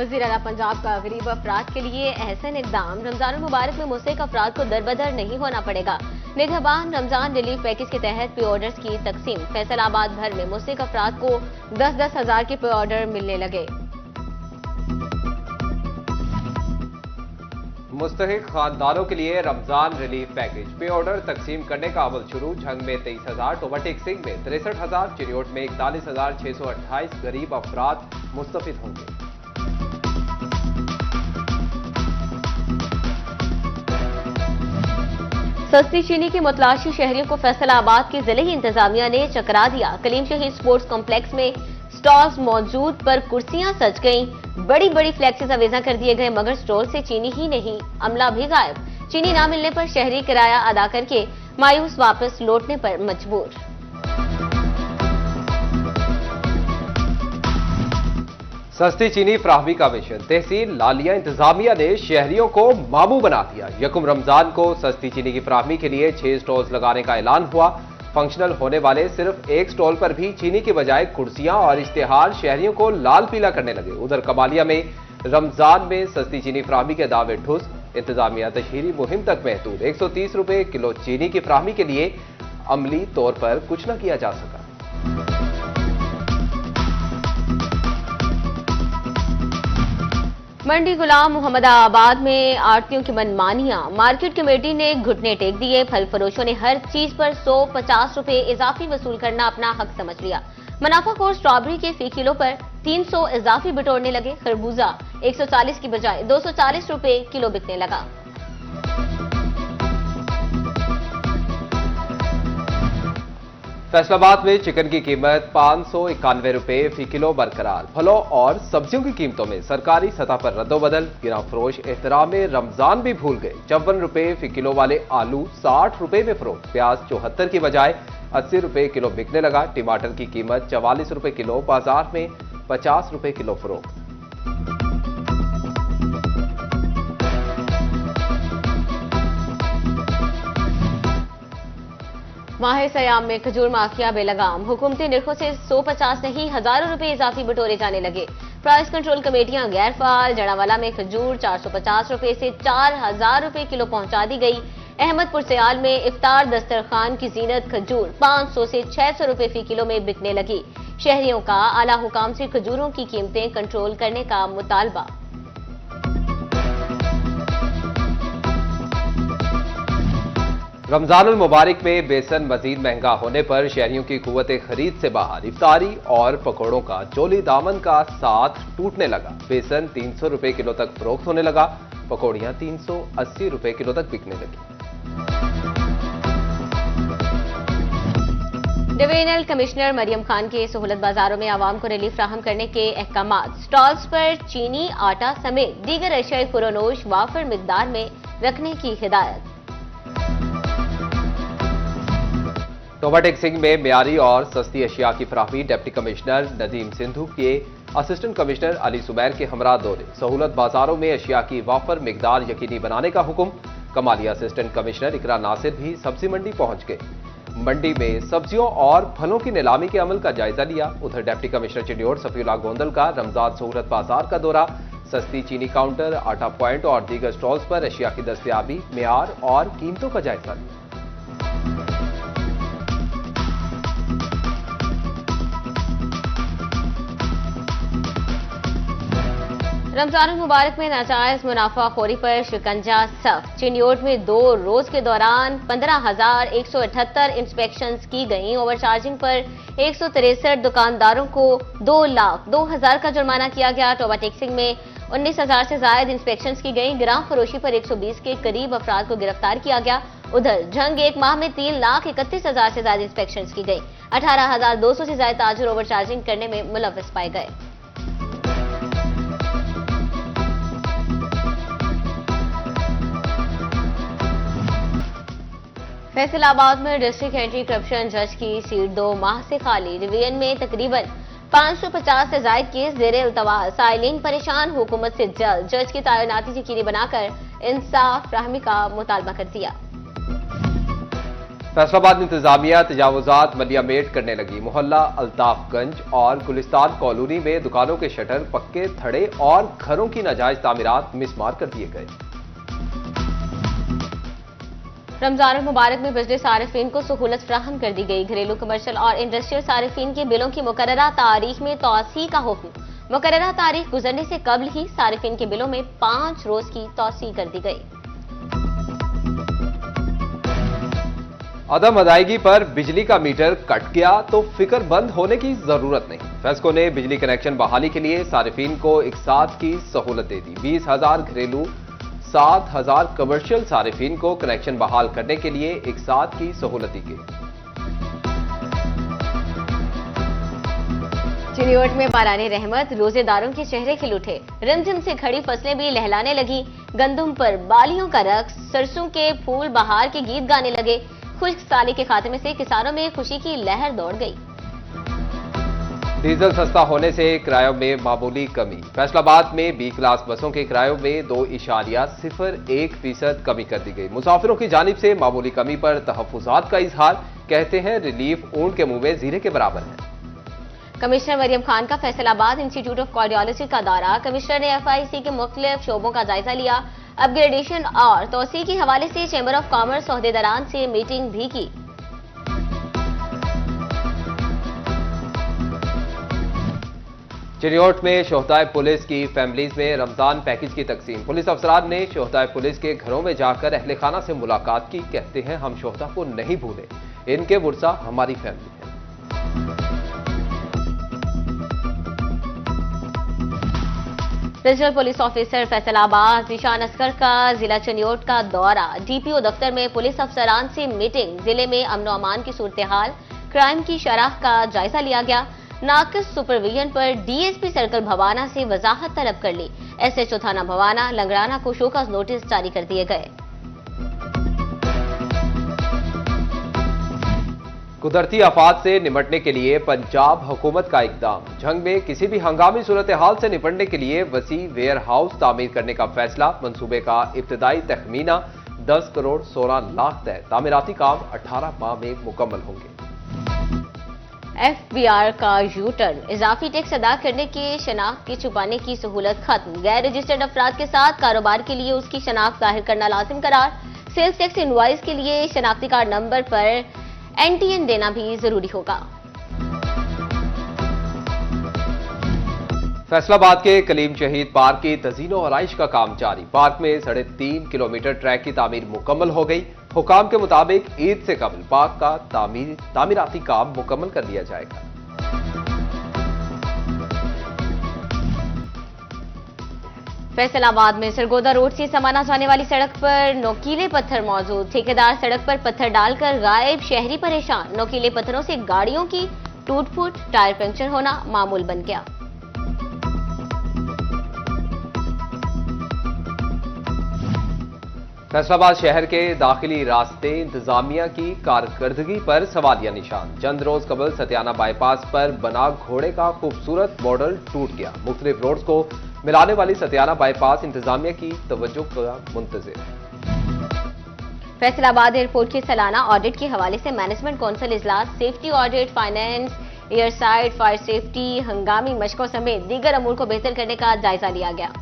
वज़ीर आला पंजाब का गरीब अफराद के लिए एहसन इक़दाम। रमजान मुबारक में मुस्तहिक़ अफराद को दरबदर नहीं होना पड़ेगा। निगहबान रमजान रिलीफ पैकेज के तहत पे ऑर्डर्स की तकसीम। फैसलाबाद भर में मुस्तहिक़ अफराद को 10-10 हजार के पे ऑर्डर मिलने लगे। मुस्तहिक खानदानों के लिए रमजान रिलीफ पैकेज पे ऑर्डर तकसीम करने का अमल शुरू। झंग में 23,000, टोबाटेक सिंह में 63,000, चिरियोट में 41,628 गरीब अफराद मुस्तफिद होंगे। सस्ती चीनी की मुतलाशी शहरियों को फैसलाबाद की जिले इंतजामिया ने चकरा दिया। कलीम शहीद स्पोर्ट्स कॉम्प्लेक्स में स्टॉल्स मौजूद पर कुर्सियां सज गईं। बड़ी बड़ी फ्लैक्सेस अवेजा कर दिए गए, मगर स्टॉल से चीनी ही नहीं, अमला भी गायब। चीनी ना मिलने पर शहरी किराया अदा करके मायूस वापस लौटने पर मजबूर। सस्ती चीनी फराहमी का मिशन। तहसील लालिया इंतजामिया ने शहरियों को मामू बना दिया। यकम रमजान को सस्ती चीनी की फराहमी के लिए 6 स्टॉल्स लगाने का ऐलान हुआ। फंक्शनल होने वाले सिर्फ एक स्टॉल पर भी चीनी के बजाय कुर्सियां और इश्तिहार शहरियों को लाल पीला करने लगे। उधर कमालिया में रमजान में सस्ती चीनी फराहमी के दावे ठुस। इंतजामिया तशहीरी मुहिम तक महदूद। 130 रुपए किलो चीनी की फराहमी के लिए अमली तौर पर कुछ न किया जा सका। मंडी गुलाम मोहम्मदाबाद में आड़तियों की मनमानियां। मार्केट कमेटी ने घुटने टेक दिए। फल फरोशों ने हर चीज पर 150 रुपए इजाफी वसूल करना अपना हक समझ लिया। मुनाफाखोर स्ट्रॉबेरी के फी किलो पर 300 इजाफी बिटोरने लगे। खरबूजा 140 की बजाय 240 रुपए किलो बिकने लगा। फैसलाबाद में चिकन की कीमत 591 रुपए फी किलो बरकरार। फलों और सब्जियों की कीमतों में सरकारी सतह पर रद्दोबदल। गिरा फरोश एहतराम रमजान भी भूल गए। 54 रुपए फी किलो वाले आलू 60 रुपए में फरोख्त। प्याज 74 की बजाय 80 रुपए किलो बिकने लगा। टमाटर की कीमत 44 रुपए किलो, बाजार में 50 रुपए किलो फरोख्त। माह सयाम में खजूर माफिया बेलगाम। हुकूमती निर्खों से 150 नहीं, हजारों रुपए इजाफी बिटोरे जाने लगे। प्राइस कंट्रोल कमेटियां गैर फाल। जड़ावाला में खजूर 450 रुपए से 4000 रुपए किलो पहुंचा दी गई। अहमदपुर सयाल में इफ्तार दस्तरखान की जीनत खजूर 500 से 600 रुपए फी किलो में बिकने लगी। शहरियों का आला हुकाम से खजूरों की कीमतें कंट्रोल करने का मुतालबा। रमजानुल मुबारक में बेसन मजीद महंगा होने पर शहरियों की कुव्वत खरीद से बाहर। इफ्तारी और पकौड़ों का चोली दामन का साथ टूटने लगा। बेसन 300 रुपए किलो तक फरोख्त होने लगा। पकौड़ियां 380 रुपए किलो तक बिकने लगी। डिवीजनल कमिश्नर मरियम खान के सहूलत बाजारों में आवाम को रिलीफ फ्राहम करने के अहकामात। स्टॉल्स पर चीनी, आटा समेत दीगर अशियाई खुरोनोश वाफर मिकदार में रखने की हिदायत। टोबाटेक सिंह में मियारी और सस्ती अशिया की फराहमी। डिप्टी कमिश्नर नदीम सिंधु के असिस्टेंट कमिश्नर अली सुबैर के हमरा दौरे। सहूलत बाजारों में अशिया की वाफर मिकदार यकीनी बनाने का हुक्म। कमालिया असिस्टेंट कमिश्नर इकरा नासिर भी सब्जी मंडी पहुंच गए। मंडी में सब्जियों और फलों की नीलामी के अमल का जायजा लिया। उधर डिप्टी कमिश्नर चिडियोट सफीउल्लाह गोंदल का रमजान सहूलत बाजार का दौरा। सस्ती चीनी काउंटर, आटा पॉइंट और दीगर स्टॉल्स पर अशिया की दस्तयाबी, मेयार और कीमतों का जायजा लिया। रमजान मुबारक में नाजायज मुनाफाखोरी पर शिकंजा सख्त। चिन्योट में 2 रोज के दौरान 15,178 इंस्पेक्शंस की गईं। ओवरचार्जिंग पर 163 दुकानदारों को 2,02,000 का जुर्माना किया गया। टोबाटेक सिंह में 19,000 से ज्यादा इंस्पेक्शंस की गईं। गिराम फरोशी पर 120 के करीब अफराद को गिरफ्तार किया गया। उधर झंग एक माह में 3,31,000 से ज्यादा इंस्पेक्शंस की गई। 18,200 से ज्यादा ताजिर ओवरचार्जिंग करने में मुलव्वस पाए गए। फैसलाबाद में डिस्ट्रिक्ट एंटी करप्शन जज की सीट 2 माह से खाली। डिवीजन में तकरीबन 550 से ज्यादा केस जेर इल्तवा। साइलिन परेशान। हुकूमत से जल्द जज की तैनाती यकीनी बनाकर इंसाफ फ्राहमी का मुतालबा कर दिया। फैसलाबाद इंतजामिया तजावुजात मलियामेट करने लगी। मोहल्ला अल्ताफगंज और गुलिस्तान कॉलोनी में दुकानों के शटर, पक्के थड़े और घरों की नाजायज तामीरात मिसमार कर दिए गए। रमजान मुबारक में बिजली सारिफीन को सहूलत फ्राहम कर दी गई। घरेलू, कमर्शियल और इंडस्ट्रियल सारिफीन के बिलों की मुकर्ररा तारीख में तौसी का हुक्म। मुकर्ररा तारीख गुजरने से कबल ही सारिफीन के बिलों में 5 रोज की तौसी कर दी गई। अदम अदायगी पर बिजली का मीटर कट गया तो फिक्र बंद होने की जरूरत नहीं। फेस्को ने बिजली कनेक्शन बहाली के लिए सारिफीन को एक साथ की सहूलत दे दी। 20,000 घरेलू, 7,000 कमर्शियल सारिफीन को कनेक्शन बहाल करने के लिए एक साथ की सहूलत दी गई। चिनियोट में बाराने रहमत, रोजेदारों के चेहरे खिल उठे। रिमझिम से खड़ी फसलें भी लहलाने लगी। गंदुम पर बालियों का रक्स, सरसों के फूल बहार के गीत गाने लगे। खुश्क साली के खात्मे से किसानों में खुशी की लहर दौड़ गई। डीजल सस्ता होने से किरायों में मामूली कमी। फैसलाबाद में बी क्लास बसों के किरायों में 2.01% कमी कर दी गई। मुसाफिरों की जानिब से मामूली कमी पर तहफ्फुजात का इजहार। कहते हैं रिलीफ ऊंट के मुंह में जीरे के बराबर है। कमिश्नर मरियम खान का फैसलाबाद इंस्टीट्यूट ऑफ कार्डियोलॉजी का दौरा। कमिश्नर ने FIC के मुख्तलिफ शोबों का जायजा लिया। अपग्रेडेशन और तोसी के हवाले से चैम्बर ऑफ कॉमर्स ओहदेदारान से मीटिंग भी की। चिनियोट में शोहदाए पुलिस की फैमिलीज में रमजान पैकेज की तकसीम। पुलिस अफसरान ने शोहदाए पुलिस के घरों में जाकर अहले खाना से मुलाकात की। कहते हैं हम शोहदा को नहीं भूले, इनके वर्सा हमारी फैमिली है। रीजनल पुलिस ऑफिसर फैसलाबाद निशान असगर का जिला चिनियोट का दौरा। DPO दफ्तर में पुलिस अफसरान से मीटिंग। जिले में अमन व अमान की सूरत हाल, क्राइम की शरह का जायजा लिया गया। नाकिस सुपरविजन पर DSP सर्कल भवाना से वजाहत तलब कर ली। SHO थाना भवाना लंगड़ाना को शोकॉज नोटिस जारी कर दिए गए। कुदरती आफात से निपटने के लिए पंजाब हुकूमत का इकदाम। जंग में किसी भी हंगामी सूरत हाल से निपटने के लिए वसी वेयर हाउस तामीर करने का फैसला। मंसूबे का इब्तदाई तखमीना 10 करोड़ 16 लाख तय। तामीराती काम 18 माह में मुकम्मल होंगे। FBR का U-टर्न। इजाफी टैक्स अदा करने के शनाख्त की छुपाने की सहूलत खत्म। गैर रजिस्टर्ड अफराद के साथ कारोबार के लिए उसकी शनाख्त जाहिर करना लाजिम करार। सेल्स टैक्स इनवॉइस के लिए शनाख्ती कार्ड नंबर पर NTN देना भी जरूरी होगा। फैसलाबाद के कलीम शहीद पार्क की तज़ीन और आराइश का काम जारी। पार्क में 3.5 किलोमीटर ट्रैक की तामीर मुकम्मल हो गई। हुकाम के मुताबिक ईद से कबल पार्क का तामीराती काम मुकम्मल कर दिया जाएगा। फैसलाबाद में सरगोदा रोड से समाना जाने वाली सड़क पर नोकीले पत्थर मौजूद। ठेकेदार सड़क पर पत्थर डालकर गायब, शहरी परेशान। नोकीले पत्थरों से गाड़ियों की टूट-फूट, टायर पंक्चर होना मामूल बन गया। फैसलाबाद शहर के दाखिली रास्ते इंतजामिया की कारकर्दगी पर सवालिया निशान। चंद रोज कबल सतियाना बाईपास पर बना घोड़े का खूबसूरत मॉडल टूट गया। मुख्तलिफ रोड्स को मिलाने वाली सतियाना बाईपास इंतजामिया की तवज्जो का मुंतज़िर। फैसलाबाद एयरपोर्ट के सालाना ऑडिट के हवाले से मैनेजमेंट कौंसिल इजलास, safety audit, finance, air side, fire safety, हंगामी मशकों समेत दीगर अमूर को बेहतर करने का जायजा लिया गया।